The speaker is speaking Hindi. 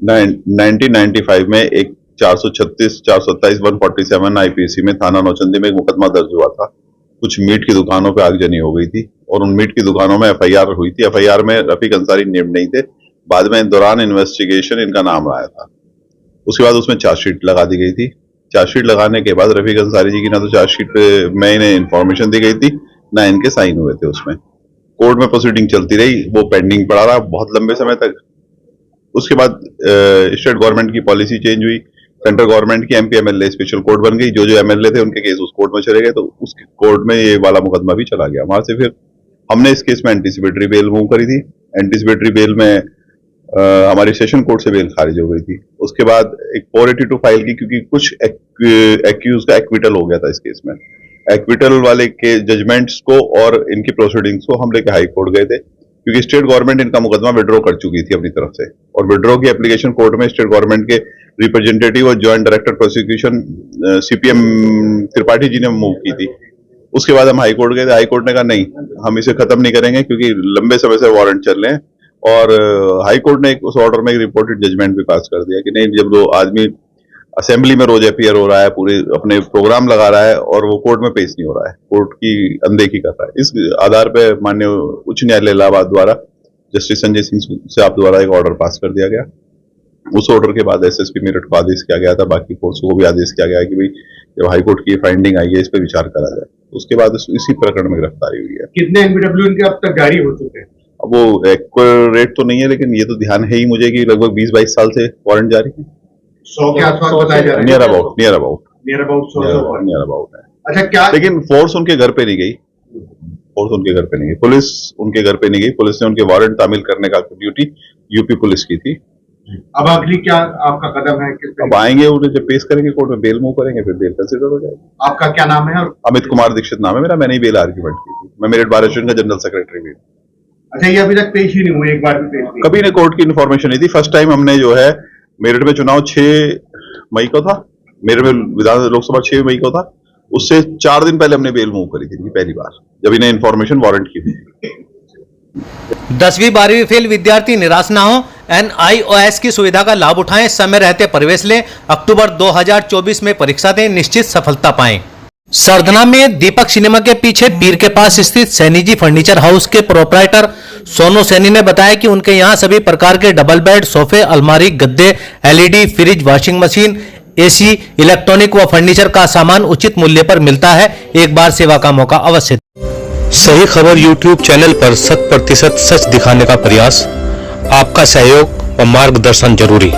1995 में एक 436, 427, 147 आईपीसी में थाना नौचंदी में एक मुकदमा दर्ज हुआ था। कुछ मीट की दुकानों पे आगजनी हो गई थी और उन मीट की दुकानों में एफआईआर हुई थी। एफआईआर में रफीक अंसारी नेम्ड नहीं थे। बाद में दौरान इन्वेस्टिगेशन इनका नाम आया था। उसके बाद उसमें चार्जशीट लगा दी गई थी। चार्जशीट लगाने के बाद रफीक अंसारी जी की ना तो चार्जशीट पे में इन्हें इन्फॉर्मेशन दी गई थी, ना इनके साइन हुए थे उसमें। कोर्ट में प्रोसीडिंग चलती रही, वो पेंडिंग पड़ा रहा बहुत लंबे समय तक। उसके बाद स्टेट गवर्नमेंट की पॉलिसी चेंज हुई, सेंट्रल गवर्नमेंट की एमपी एमएलए स्पेशल कोर्ट बन गई। जो एमएलए थे उनके केस उस कोर्ट में चले गए, तो उस कोर्ट में ये वाला मुकदमा भी चला गया। वहां से फिर हमने इस केस में एंटीसिपेटरी बेल मूव करी थी। एंटीसिपेटरी बेल में हमारी सेशन कोर्ट से बेल खारिज हो गई थी। उसके बाद एक 482 फाइल की, क्योंकि कुछ एक्यूज का एक्विटल हो गया था इस केस में। एक्विटल वाले के जजमेंट्स को और इनकी प्रोसीडिंग्स को हम लेके हाई कोर्ट गए थे, क्योंकि स्टेट गवर्नमेंट इनका मुकदमा विड्रॉ कर चुकी थी अपनी तरफ से, और विड्रॉ की एप्लीकेशन कोर्ट में स्टेट गवर्नमेंट के रिप्रेजेंटेटिव और joint director prosecution CPM Tripathi ji ने मूव की थी। उसके बाद हम हाई कोर्ट गए थे। हाई कोर्ट ने कहा नहीं, हम इसे खत्म नहीं करेंगे क्योंकि लंबे समय से वारंट चल रहे हैं। और हाई कोर्ट ने उस ऑर्डर में एक रिपोर्टेड जजमेंट भी पास कर दिया कि नहीं, जब वो आदमी असेंबली में रोज अपीयर हो रहा है, पूरे अपने प्रोग्राम लगा रहा है और वो कोर्ट में पेश नहीं हो रहा है, कोर्ट की अनदेखी कर रहा है, इस आधार पे माननीय उच्च न्यायालय इलाहाबाद द्वारा जस्टिस संजय सिंह साहब द्वारा एक ऑर्डर पास कर दिया गया। उस ऑर्डर के बाद एसएसपी मेरठ को आदेश किया गया था, बाकी कोर्ट्स को भी आदेश किया गया कि भाई जब हाई कोर्ट की फाइंडिंग आई है इस पर विचार करा जाए। उसके बाद इसी प्रकरण में गिरफ्तारी हुई है। कितने एनबीडब्ल्यू इनके अब तक जारी हो चुके हैं? अब वो एक्यूरेट तो नहीं है, लेकिन ये तो ध्यान है ही मुझे कि लगभग 20-22 साल से वारंट जारी है। 100 के आसपास बताया जा रहा है। नियर अबाउट नियर अबाउट है। अच्छा, क्या लेकिन फोर्स उनके घर पे नहीं गई, पुलिस उनके घर पे नहीं गई। पुलिस ने उनके वारंट तामील करने का ड्यूटी यूपी पुलिस की थी। अब अगली क्या आपका कदम है? अब आएंगे, उन्हें जब पेश करेंगे कोर्ट में, बेल मूव करेंगे, फिर बेल कंसिडर हो जाएगी। आपका क्या नाम है? अमित कुमार दीक्षित नाम है मेरा। मैंने ही बेल आर्ग्यूमेंट की थी। मैं मेरठ बार एसोसिएशन का जनरल सेक्रेटरी भी। अच्छा, ये अभी तक पेश ही नहीं हुई? एक बार भी पेश नहीं? कभी ने कोर्ट की इन्फॉर्मेशन नहीं थी। फर्स्ट टाइम हमने जो है मेरठ में चुनाव 6 मई को था, मेरठ में विधान लोकसभा 6 मई को था, उससे 4 दिन पहले हमने बेल मूव करी थी पहली बार, जब इन्हें इन्फॉर्मेशन वारंट की थी। 10वीं 12वीं फेल विद्यार्थी निराश ना हो, NIOS की सुविधा का लाभ उठाएं, समय रहते प्रवेश लें, अक्टूबर 2024 में परीक्षा दें, निश्चित सफलता पाएं। सरधना में दीपक सिनेमा के पीछे पीर के पास स्थित सैनी जी फर्नीचर हाउस के प्रोप्राइटर सोनू सैनी ने बताया कि उनके यहां सभी प्रकार के डबल बेड, सोफे, अलमारी, गद्दे, LED, fridge, washing machine, AC, electronic व फर्नीचर का सामान उचित मूल्य पर मिलता है। एक बार सेवा का मौका अवश्य। सही खबर YouTube चैनल पर 100% सच दिखाने का प्रयास। आपका सहयोग व मार्गदर्शन जरूरी।